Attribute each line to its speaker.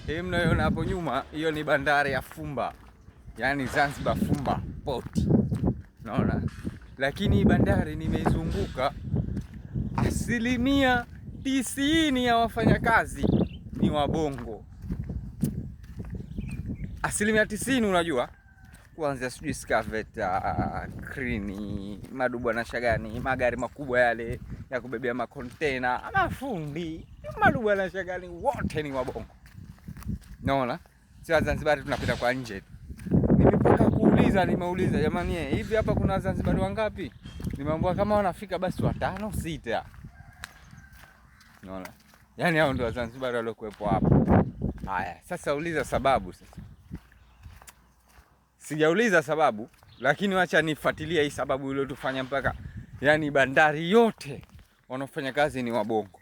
Speaker 1: Hii mnayoona hapo nyuma, hiyo ni bandari ya Fumba, yaani Zanzibar Fumba Port. Naona, lakini bandari nimeizunguka, 90% ya wafanyakazi ni Wabongo. 90%, unajua kuanzia sijui skaveta, kreni, madubwana shagani, magari makubwa yale ya kubebea makontena, mafundi, madubwana shagani, wote ni Wabongo. Naona si Wazanzibari tunapita kwa nje. Nimepaka kuuliza, nimeuliza jamani, hivi hapa kuna Wazanzibari wangapi? Nimeambiwa kama wanafika basi 5 6. Naona, yaani hao ndio Wazanzibari waliokuwepo hapa. Haya, sasa uliza sababu. Sasa sijauliza sababu, lakini wacha nifuatilia hii sababu iliyotufanya mpaka yaani bandari yote wanaofanya kazi ni Wabongo.